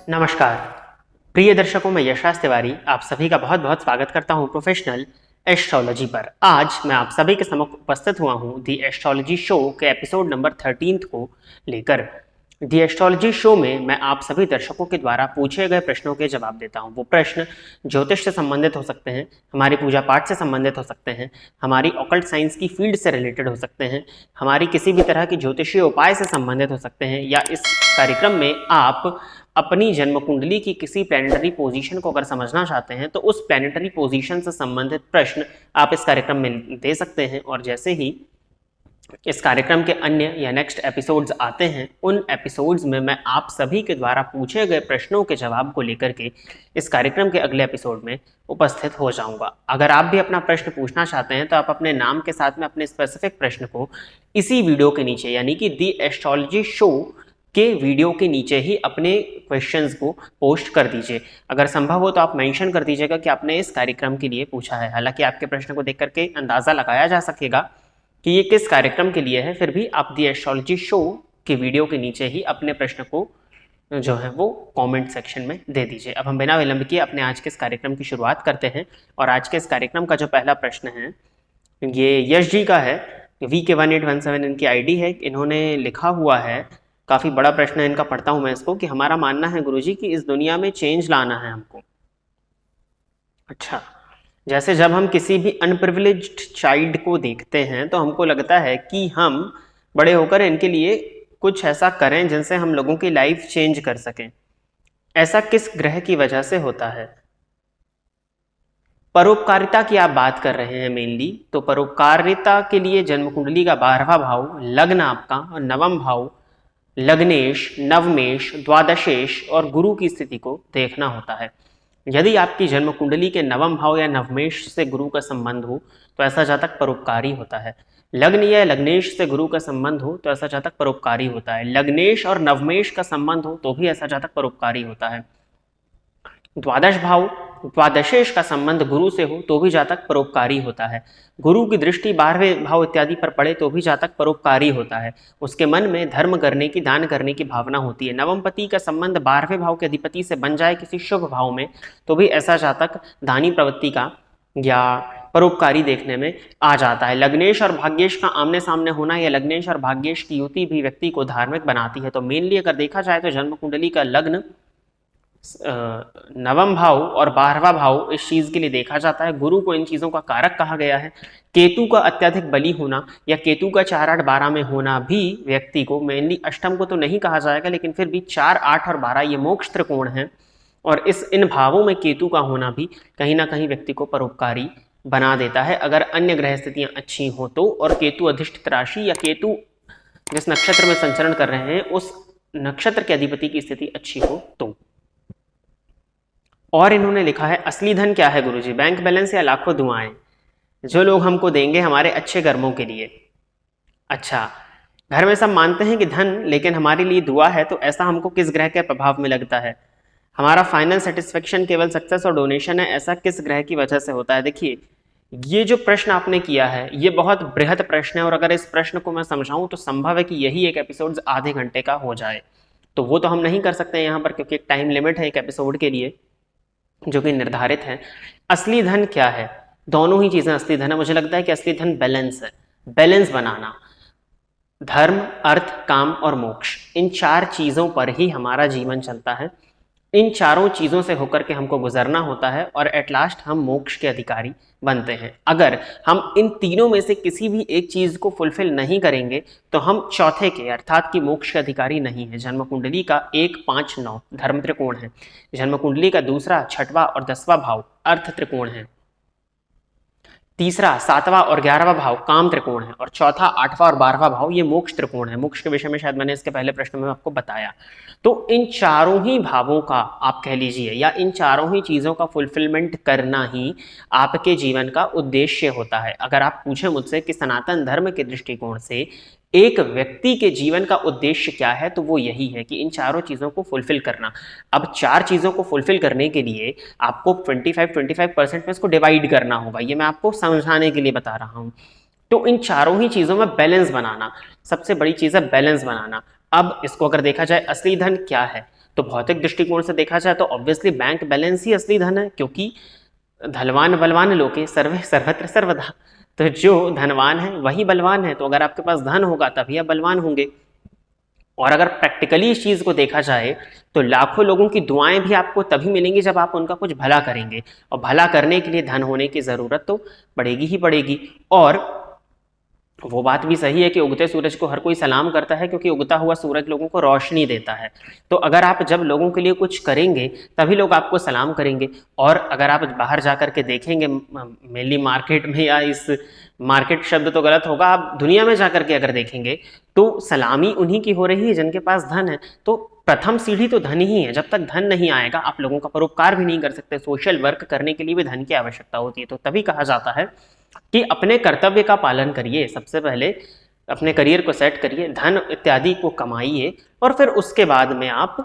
नमस्कार प्रिय दर्शकों, मैं यशराज तिवारी आप सभी का बहुत बहुत स्वागत करता हूं प्रोफेशनल एस्ट्रोलॉजी पर। आज मैं आप सभी के समक्ष उपस्थित हुआ हूं दी एस्ट्रोलॉजी शो के एपिसोड नंबर 13 को लेकर। दी एस्ट्रोलॉजी शो में मैं आप सभी दर्शकों के द्वारा पूछे गए प्रश्नों के जवाब देता हूं। वो प्रश्न ज्योतिष से संबंधित हो सकते हैं, हमारी पूजा पाठ से संबंधित हो सकते हैं, हमारी ऑकल्ट साइंस की फील्ड से रिलेटेड हो सकते हैं, हमारी किसी भी तरह की ज्योतिषीय उपाय से संबंधित हो सकते हैं, या इस कार्यक्रम में आप अपनी जन्म कुंडली की किसी प्लैनेटरी पोजीशन को अगर समझना चाहते हैं तो उस प्लैनेटरी पोजीशन से संबंधित प्रश्न आप इस कार्यक्रम में दे सकते हैं। और जैसे ही इस कार्यक्रम के अन्य या नेक्स्ट एपिसोड्स आते हैं, उन एपिसोड्स में मैं आप सभी के द्वारा पूछे गए प्रश्नों के जवाब को लेकर के इस कार्यक्रम के अगले एपिसोड में उपस्थित हो जाऊंगा। अगर आप भी अपना प्रश्न पूछना चाहते हैं तो आप अपने नाम के साथ में अपने स्पेसिफिक प्रश्न को इसी वीडियो के नीचे यानी कि दी एस्ट्रोलॉजी शो के वीडियो के नीचे ही अपने क्वेश्चंस को पोस्ट कर दीजिए। अगर संभव हो तो आप मेंशन कर दीजिएगा कि आपने इस कार्यक्रम के लिए पूछा है। हालांकि आपके प्रश्न को देख करके अंदाजा लगाया जा सकेगा कि ये किस कार्यक्रम के लिए है, फिर भी आप दी एस्ट्रोलॉजी शो के वीडियो के नीचे ही अपने प्रश्न को जो है वो कमेंट सेक्शन में दे दीजिए। अब हम बिना विलंब किए अपने आज के इस कार्यक्रम की शुरुआत करते हैं। और आज के इस कार्यक्रम का जो पहला प्रश्न है ये यश जी का है। VK1817 इनकी आईडी है। इन्होंने लिखा हुआ है, काफ़ी बड़ा प्रश्न है इनका, पढ़ता हूं मैं इसको, कि हमारा मानना है गुरुजी कि इस दुनिया में चेंज लाना है हमको। अच्छा, जैसे जब हम किसी भी अनप्रिविलेज्ड चाइल्ड को देखते हैं तो हमको लगता है कि हम बड़े होकर इनके लिए कुछ ऐसा करें जिनसे हम लोगों की लाइफ चेंज कर सकें। ऐसा किस ग्रह की वजह से होता है? परोपकारिता की आप बात कर रहे हैं मेनली, तो परोपकारिता के लिए जन्म कुंडली का 12वां भाव लग्न आपका और 9वां भाव लग्नेश, नवमेश, द्वादशेश और गुरु की स्थिति को देखना होता है। यदि आपकी जन्म कुंडली के 9वां भाव या नवमेश से गुरु का संबंध हो तो ऐसा जातक परोपकारी होता है। लग्न या लग्नेश से गुरु का संबंध हो तो ऐसा जातक परोपकारी होता है। लग्नेश और नवमेश का संबंध हो तो भी ऐसा जातक परोपकारी होता है। द्वादश भाव, द्वादशेश का संबंध गुरु से हो तो भी जातक परोपकारी होता है। गुरु की दृष्टि 12वें भाव इत्यादि पर पड़े तो भी जातक परोपकारी होता है। उसके मन में धर्म करने की, दान करने की भावना होती है। नवमपति का संबंध 12वें भाव के अधिपति से बन जाए किसी शुभ भाव में तो भी ऐसा जातक दानी प्रवृत्ति का या परोपकारी देखने में आ जाता है। लग्नेश और भाग्येश का आमने सामने होना या लग्नेश और भाग्येश की युति भी व्यक्ति को धार्मिक बनाती है। तो मेनली अगर देखा जाए तो जन्म कुंडली का लग्न 9वां भाव और 12वां भाव इस चीज के लिए देखा जाता है। गुरु को इन चीजों का कारक कहा गया है। केतु का अत्यधिक बली होना या केतु का 4, 8, 12 में होना भी व्यक्ति को, मेनली अष्टम को तो नहीं कहा जाएगा लेकिन फिर भी 4, 8 और 12 ये मोक्ष त्रिकोण है और इन भावों में केतु का होना भी कहीं ना कहीं व्यक्ति को परोपकारी बना देता है अगर अन्य ग्रह स्थितियां अच्छी हो तो। और केतु अधिष्ठित राशि या केतु जिस नक्षत्र में संचरण कर रहे हैं उस नक्षत्र के अधिपति की स्थिति अच्छी हो तो। और इन्होंने लिखा है, असली धन क्या है गुरुजी? बैंक बैलेंस या लाखों दुआएं जो लोग हमको देंगे हमारे अच्छे कर्मों के लिए। अच्छा, घर में सब मानते हैं कि धन लेकिन हमारे लिए दुआ है, तो ऐसा हमको किस ग्रह के प्रभाव में लगता है? हमारा फाइनल सेटिस्फेक्शन केवल सक्सेस और डोनेशन है, ऐसा किस ग्रह की वजह से होता है? देखिए, ये जो प्रश्न आपने किया है ये बहुत बृहद प्रश्न है और अगर इस प्रश्न को मैं समझाऊं तो संभव है कि यही एक एपिसोड आधे घंटे का हो जाए। तो वो तो हम नहीं कर सकते यहाँ पर क्योंकि एक टाइम लिमिट है एक एपिसोड के लिए जो कि निर्धारित है। असली धन क्या है? दोनों ही चीजें असली धन है। मुझे लगता है कि असली धन बैलेंस है। बैलेंस बनाना, धर्म, अर्थ, काम और मोक्ष, इन 4 चीजों पर ही हमारा जीवन चलता है। इन चारों चीजों से होकर के हमको गुजरना होता है और एट लास्ट हम मोक्ष के अधिकारी बनते हैं। अगर हम इन तीनों में से किसी भी एक चीज को फुलफिल नहीं करेंगे तो हम चौथे के अर्थात कि मोक्ष के अधिकारी नहीं है। जन्म कुंडली का 1, 5, 9 धर्म त्रिकोण है। जन्म कुंडली का 2, 6वां और 10वां भाव अर्थ त्रिकोण है। 3, 7वां और 11वां भाव काम त्रिकोण है और 4, 8वां और 12वां भाव ये मोक्ष त्रिकोण है। मोक्ष के विषय में शायद मैंने इसके पहले प्रश्न में आपको बताया। तो इन चारों ही भावों का आप कह लीजिए या इन चारों ही चीजों का फुलफिलमेंट करना ही आपके जीवन का उद्देश्य होता है। अगर आप पूछें मुझसे कि सनातन धर्म के दृष्टिकोण से एक व्यक्ति के जीवन का उद्देश्य क्या है तो वो यही है कि इन चारों चीजों को फुलफिल करना। अब 4 चीजों को फुलफिल करने के लिए आपको 25% में इसको डिवाइड करना होगा। ये मैं आपको समझाने के लिए बता रहा हूं। तो इन चारों ही चीजों में बैलेंस बनाना सबसे बड़ी चीज है, बैलेंस बनाना। अब इसको अगर देखा जाए असली धन क्या है तो भौतिक दृष्टिकोण से देखा जाए तो ऑब्वियसली बैंक बैलेंस ही असली धन है, क्योंकि धनवान बलवान लोके सर्वे सर्वत्र सर्वदा। तो जो धनवान है वही बलवान है। तो अगर आपके पास धन होगा तभी आप बलवान होंगे। और अगर प्रैक्टिकली इस चीज को देखा जाए तो लाखों लोगों की दुआएं भी आपको तभी मिलेंगी जब आप उनका कुछ भला करेंगे, और भला करने के लिए धन होने की जरूरत तो पड़ेगी ही पड़ेगी। और वो बात भी सही है कि उगते सूरज को हर कोई सलाम करता है, क्योंकि उगता हुआ सूरज लोगों को रोशनी देता है। तो अगर आप जब लोगों के लिए कुछ करेंगे तभी लोग आपको सलाम करेंगे। और अगर आप बाहर जाकर के देखेंगे, मेनली मार्केट में, या इस मार्केट शब्द तो गलत होगा, आप दुनिया में जाकर के अगर देखेंगे तो सलामी उन्हीं की हो रही है जिनके पास धन है। तो प्रथम सीढ़ी तो धन ही है। जब तक धन नहीं आएगा आप लोगों का परोपकार भी नहीं कर सकते। सोशल वर्क करने के लिए भी धन की आवश्यकता होती है। तो तभी कहा जाता है कि अपने कर्तव्य का पालन करिए, सबसे पहले अपने करियर को सेट करिए, धन इत्यादि को कमाइए, और फिर उसके बाद में आप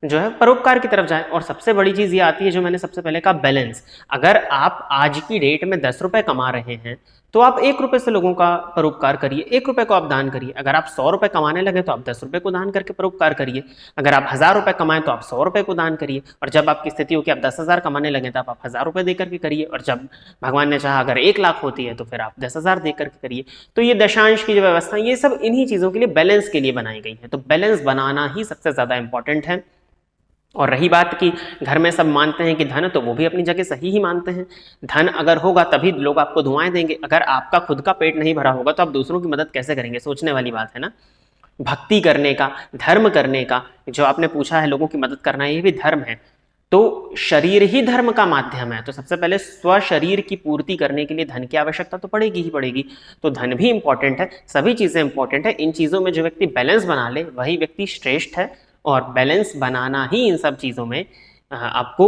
जो है परोपकार की तरफ जाएं। और सबसे बड़ी चीज ये आती है जो मैंने सबसे पहले कहा, बैलेंस। अगर आप आज की डेट में 10 रुपए कमा रहे हैं तो आप 1 रुपए से लोगों का परोपकार करिए, 1 रुपए को आप दान करिए। अगर आप 100 रुपए कमाने लगे तो आप 10 रुपए को दान करके परोपकार करिए। अगर आप 1000 रुपए कमाएं तो आप 100 रुपए को दान करिए। और जब आपकी स्थिति हो कि आप 10,000 कमाने लगे तो आप 1000 रुपए देकर के करिए। और जब भगवान ने चाहा अगर 1 लाख होती है तो फिर आप 10,000 देकर के करिए। तो ये दशांश की जो व्यवस्था, ये सब इन्हीं चीजों के लिए, बैलेंस के लिए बनाई गई है। तो बैलेंस बनाना ही सबसे ज्यादा इंपॉर्टेंट है। और रही बात कि घर में सब मानते हैं कि धन, तो वो भी अपनी जगह सही ही मानते हैं। धन अगर होगा तभी लोग आपको दुआएं देंगे। अगर आपका खुद का पेट नहीं भरा होगा तो आप दूसरों की मदद कैसे करेंगे? सोचने वाली बात है ना। भक्ति करने का, धर्म करने का, जो आपने पूछा है लोगों की मदद करना, ये भी धर्म है। तो शरीर ही धर्म का माध्यम है। तो सबसे पहले स्व शरीर की पूर्ति करने के लिए धन की आवश्यकता तो पड़ेगी ही पड़ेगी। तो धन भी इंपॉर्टेंट है, सभी चीजें इंपॉर्टेंट है। इन चीजों में जो व्यक्ति बैलेंस बना ले वही व्यक्ति श्रेष्ठ है। और बैलेंस बनाना ही इन सब चीजों में आपको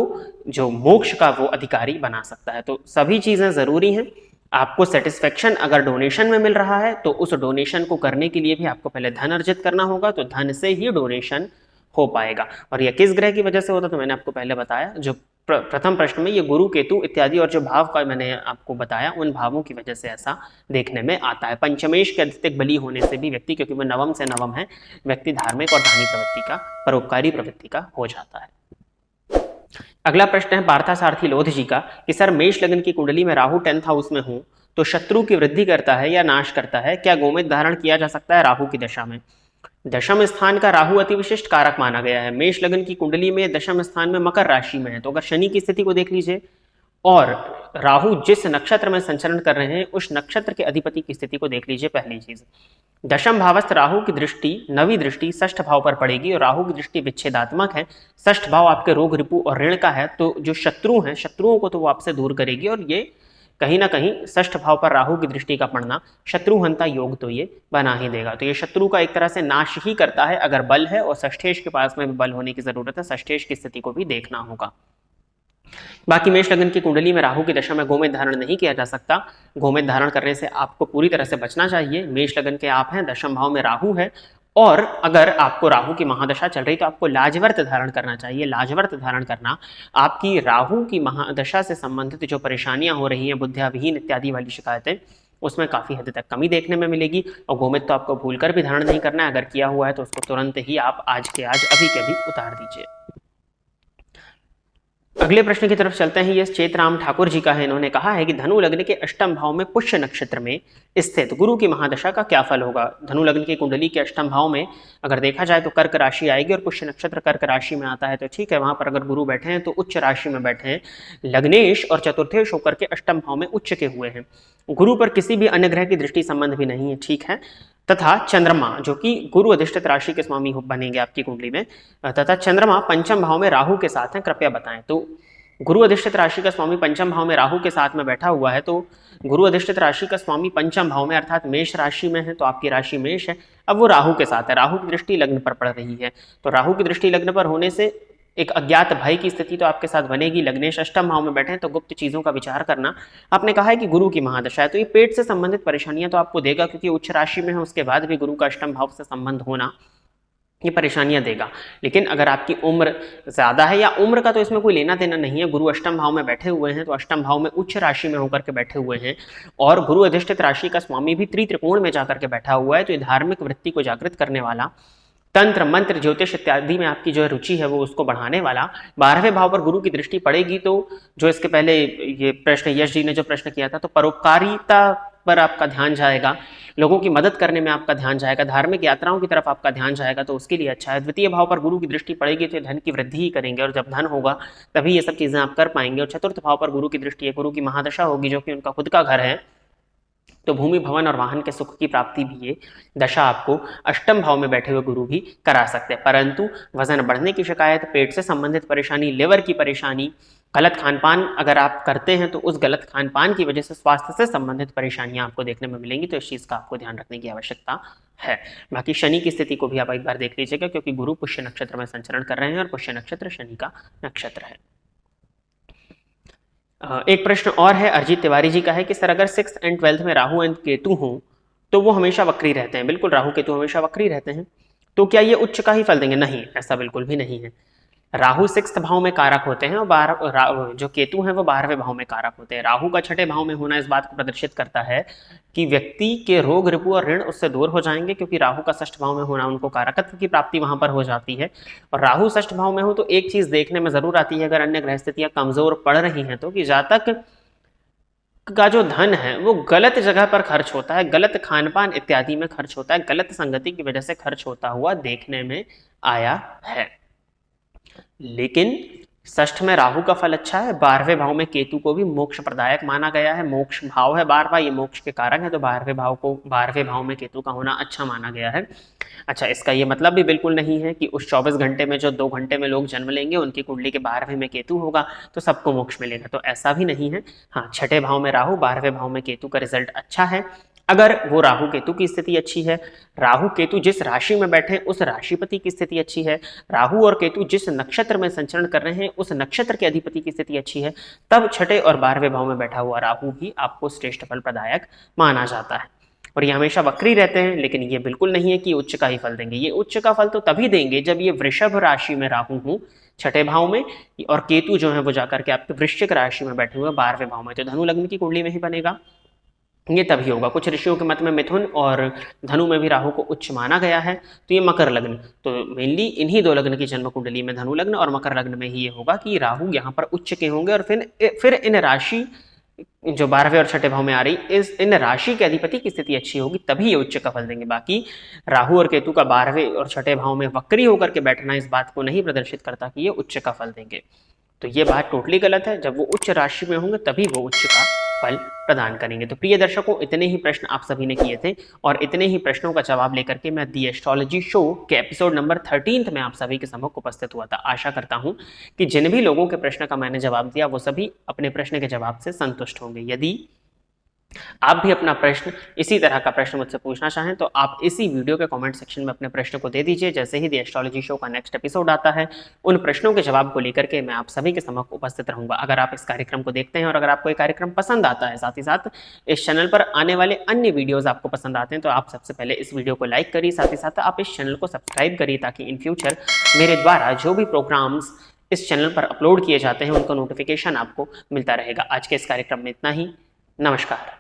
जो मोक्ष का वो अधिकारी बना सकता है। तो सभी चीजें जरूरी हैं। आपको सेटिस्फेक्शन अगर डोनेशन में मिल रहा है तो उस डोनेशन को करने के लिए भी आपको पहले धन अर्जित करना होगा। तो धन से ही डोनेशन हो पाएगा। और यह किस ग्रह की वजह से होता है तो मैंने आपको पहले बताया, जो प्रथम प्रश्न में ये गुरु केतु इत्यादि और जो भाव का मैंने आपको बताया, उन भावों की वजह से ऐसा देखने में आता है। पंचमेश के अधिक बली होने से भी व्यक्ति, क्योंकि वह नवम से नवम है, व्यक्ति धार्मिक और दानी प्रवृत्ति का, परोपकारी प्रवृत्ति का हो जाता है। अगला प्रश्न है पार्थसारथी लोध जी का कि सर, मेष लग्न की कुंडली में राहु 10th हाउस में हूं तो शत्रु की वृद्धि करता है या नाश करता है? क्या गोमेद धारण किया जा सकता है राहु की दशा में? दशम स्थान का राहु अति विशिष्ट कारक माना गया है। मेष लग्न की कुंडली में दशम स्थान में मकर राशि में है। तो अगर शनि की स्थिति को देख लीजिए और राहु जिस नक्षत्र में संचरण कर रहे हैं उस नक्षत्र के अधिपति की स्थिति को देख लीजिए। पहली चीज, दशम भावस्थ राहु की दृष्टि, नवी दृष्टि षष्ठ भाव पर पड़ेगी और राहु की दृष्टि विच्छेदात्मक है। षष्ठ भाव आपके रोग रिपु और ऋण का है। तो जो शत्रु हैं, शत्रुओं को तो वो आपसे दूर करेगी। और ये कहीं ना कहीं षष्ठ भाव पर राहु की दृष्टि का पड़ना शत्रुहंता योग तो ये बना ही देगा। तो ये शत्रु का एक तरह से नाश ही करता है अगर बल है। और षष्ठेश के पास में भी बल होने की जरूरत है। षष्ठेश की स्थिति को भी देखना होगा। बाकी मेष लग्न की कुंडली में राहु की दशा में गोमेद धारण नहीं किया जा सकता। गोमेद धारण करने से आपको पूरी तरह से बचना चाहिए। मेष लग्न के आप हैं, दशम भाव में राहु है, और अगर आपको राहु की महादशा चल रही तो आपको लाजवर्त धारण करना चाहिए। लाजवर्त धारण करना आपकी राहु की महादशा से संबंधित जो परेशानियां हो रही हैं, बुद्धियाविहीन इत्यादि वाली शिकायतें, उसमें काफी हद तक कमी देखने में मिलेगी। और गोमेद तो आपको भूलकर भी धारण नहीं करना है। अगर किया हुआ है तो उसको तुरंत ही आप आज के आज, अभी के अभी उतार दीजिए। अगले प्रश्न की तरफ चलते हैं। ये चेतराम ठाकुर जी का है। इन्होंने कहा है कि धनु लग्न के अष्टम भाव में पुष्य नक्षत्र में स्थित गुरु की महादशा का क्या फल होगा? धनु लग्न की कुंडली के अष्टम भाव में अगर देखा जाए तो कर्क राशि आएगी और पुष्य नक्षत्र कर्क राशि में आता है। तो ठीक है, वहां पर अगर गुरु बैठे हैं तो उच्च राशि में बैठे हैं। लग्नेश और चतुर्थेश होकर के अष्टम भाव में उच्च के हुए हैं। गुरु पर किसी भी अन्य ग्रह की दृष्टि संबंध भी नहीं है, ठीक है। तथा चंद्रमा जो कि गुरु अधिष्ठित राशि के स्वामी बनेंगे आपकी कुंडली में, तथा चंद्रमा पंचम भाव में राहु के साथ है। कृपया बताएं। तो गुरु अधिष्ठित राशि का स्वामी पंचम भाव में राहु के साथ में बैठा हुआ है। तो गुरु अधिष्ठित राशि का स्वामी पंचम भाव में अर्थात मेष राशि में है। तो आपकी राशि मेष है, अब वो राहु के साथ है। राहु की दृष्टि लग्न पर पड़ रही है। तो राहु की दृष्टि लग्न पर होने से एक अज्ञात भय की स्थिति तो आपके साथ बनेगी। लग्नेश अष्टम भाव में बैठे हैं तो गुप्त चीजों का विचार करना। आपने कहा है कि गुरु की महादशा है तो ये पेट से संबंधित परेशानियां तो आपको देगा, क्योंकि उच्च राशि में है, उसके बाद भी गुरु का अष्टम भाव से संबंध होना ये परेशानियां देगा। लेकिन अगर आपकी उम्र ज्यादा है, या उम्र का तो इसमें कोई लेना देना नहीं है, गुरु अष्टम भाव में बैठे हुए हैं तो अष्टम भाव में उच्च राशि में होकर के बैठे हुए हैं, और गुरु अधिष्ठित राशि का स्वामी भी त्रिकोण में जाकर के बैठा हुआ है, तो ये धार्मिक वृत्ति को जागृत करने वाला तंत्र मंत्र ज्योतिष इत्यादि में आपकी जो रुचि है वो उसको बढ़ाने वाला। 12वें भाव पर गुरु की दृष्टि पड़ेगी तो जो इसके पहले ये प्रश्न यश जी ने जो प्रश्न किया था, तो परोपकारिता पर आपका ध्यान जाएगा, लोगों की मदद करने में आपका ध्यान जाएगा, धार्मिक यात्राओं की तरफ आपका ध्यान जाएगा, तो उसके लिए अच्छा है। द्वितीय भाव पर गुरु की दृष्टि पड़ेगी तो धन की वृद्धि ही करेंगे, और जब धन होगा तभी ये सब चीजें आप कर पाएंगे। और चतुर्थ भाव पर गुरु की दृष्टि है, गुरु की महादशा होगी जो कि उनका खुद का घर है, तो भूमि भवन और वाहन के सुख की प्राप्ति भी ये दशा आपको अष्टम भाव में बैठे हुए गुरु भी करा सकते हैं। परंतु वजन बढ़ने की शिकायत, पेट से संबंधित परेशानी, लिवर की परेशानी, गलत खानपान अगर आप करते हैं तो उस गलत खानपान की वजह से स्वास्थ्य से संबंधित परेशानियां आपको देखने में मिलेंगी, तो इस चीज का आपको ध्यान रखने की आवश्यकता है। बाकी शनि की स्थिति को भी आप एक बार देख लीजिएगा, क्योंकि गुरु पुष्य नक्षत्र में संचरण कर रहे हैं और पुष्य नक्षत्र शनि का नक्षत्र है। एक प्रश्न और है, अरिजीत तिवारी जी का है कि सर अगर 6th एंड 12th में राहु एंड केतु हो तो वो हमेशा वक्री रहते हैं। बिल्कुल, राहु केतु हमेशा वक्री रहते हैं, तो क्या ये उच्च का ही फल देंगे? नहीं, ऐसा बिल्कुल भी नहीं है। राहु 6th भाव में कारक होते हैं और जो केतु है वो 12वें भाव में कारक होते हैं। राहु का 6ठे भाव में होना इस बात को प्रदर्शित करता है कि व्यक्ति के रोग रिपु और ऋण उससे दूर हो जाएंगे, क्योंकि राहु का 6th भाव में होना उनको कारकत्व की प्राप्ति वहां पर हो जाती है। और राहु 6th भाव में हो तो एक चीज देखने में जरूर आती है, अगर अन्य ग्रह स्थितियां कमजोर पड़ रही हैं तो, कि जातक का जो धन है वो गलत जगह पर खर्च होता है, गलत खानपान इत्यादि में खर्च होता है, गलत संगति की वजह से खर्च होता हुआ देखने में आया है। लेकिन 6th में राहु का फल अच्छा है, 12वें भाव में केतु को भी मोक्ष प्रदायक माना गया है, मोक्ष भाव है 12वां, ये मोक्ष के कारक है, तो 12वें भाव में केतु का होना अच्छा माना गया है। अच्छा, इसका ये मतलब भी बिल्कुल नहीं है कि उस 24 घंटे में जो 2 घंटे में लोग जन्म लेंगे उनकी कुंडली के 12वें में केतु होगा तो सबको मोक्ष मिलेगा, तो ऐसा भी नहीं है। हाँ, 6ठे भाव में राहु, 12वें भाव में केतु का रिजल्ट अच्छा है। अगर वो राहु केतु की स्थिति अच्छी है, राहु केतु जिस राशि में बैठे उस राशिपति की स्थिति अच्छी है, राहु और केतु जिस नक्षत्र में संचरण कर रहे हैं उस नक्षत्र के अधिपति की स्थिति अच्छी है, तब 6ठे और 12वें भाव में बैठा हुआ राहु भी आपको श्रेष्ठ फल प्रदायक माना जाता है। और ये हमेशा वक्री रहते हैं, लेकिन ये बिल्कुल नहीं है कि उच्च का ही फल देंगे। ये उच्च का फल तो तभी देंगे जब ये वृषभ राशि में राहु हो 6ठे भाव में, और केतु जो है वो जाकर के आपके वृश्चिक राशि में बैठे हुए 12वें भाव में, तो धनु लग्न की कुंडली में ही बनेगा, ये तभी होगा। कुछ ऋषियों के मत में मिथुन और धनु में भी राहु को उच्च माना गया है, तो ये मकर लग्न, तो मेनली इन्हीं 2 लग्न की जन्म कुंडली में धनु लग्न और मकर लग्न में ही ये होगा कि राहु यहाँ पर उच्च के होंगे, और फिर इन राशि जो 12वें और 6ठे भाव में आ रही इन राशि के अधिपति की स्थिति अच्छी होगी, तभी ये उच्च का फल देंगे। बाकी राहु और केतु का 12वें और 6ठे भाव में वक्री होकर के बैठना इस बात को नहीं प्रदर्शित करता कि ये उच्च का फल देंगे, तो ये बात टोटली गलत है। जब वो उच्च राशि में होंगे तभी वो उच्च का फल प्रदान करेंगे। तो प्रिय दर्शकों, इतने ही प्रश्न आप सभी ने किए थे, और इतने ही प्रश्नों का जवाब लेकर के मैं दी एस्ट्रोलॉजी शो के एपिसोड नंबर 13 में आप सभी के सम्मुख उपस्थित हुआ था। आशा करता हूं कि जिन भी लोगों के प्रश्न का मैंने जवाब दिया वो सभी अपने प्रश्न के जवाब से संतुष्ट होंगे। यदि आप भी अपना प्रश्न, इसी तरह का प्रश्न मुझसे पूछना चाहें तो आप इसी वीडियो के कमेंट सेक्शन में अपने प्रश्न को दे दीजिए। जैसे ही द एस्ट्रोलॉजी शो का नेक्स्ट एपिसोड आता है, उन प्रश्नों के जवाब को लेकर के मैं आप सभी के समक्ष उपस्थित रहूंगा। अगर आप इस कार्यक्रम को देखते हैं और अगर आपको ये कार्यक्रम पसंद आता है, साथ ही साथ इस चैनल पर आने वाले अन्य वीडियोज आपको पसंद आते हैं, तो आप सबसे पहले इस वीडियो को लाइक करिए, साथ ही साथ आप इस चैनल को सब्सक्राइब करिए, ताकि इन फ्यूचर मेरे द्वारा जो भी प्रोग्राम्स इस चैनल पर अपलोड किए जाते हैं उनका नोटिफिकेशन आपको मिलता रहेगा। आज के इस कार्यक्रम में इतना ही। नमस्कार।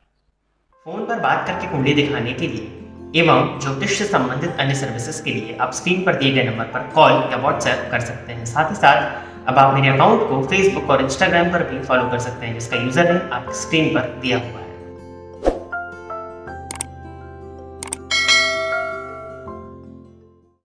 फोन पर बात करके कुंडली दिखाने के लिए एवं ज्योतिष से संबंधित अन्य सर्विसेज के लिए आप स्क्रीन पर दिए गए नंबर पर कॉल या व्हाट्सएप कर सकते हैं। साथ ही साथ अब आप मेरे अकाउंट को फेसबुक और इंस्टाग्राम पर भी फॉलो कर सकते हैं, जिसका यूजर नेम आपकी स्क्रीन पर दिया हुआ है।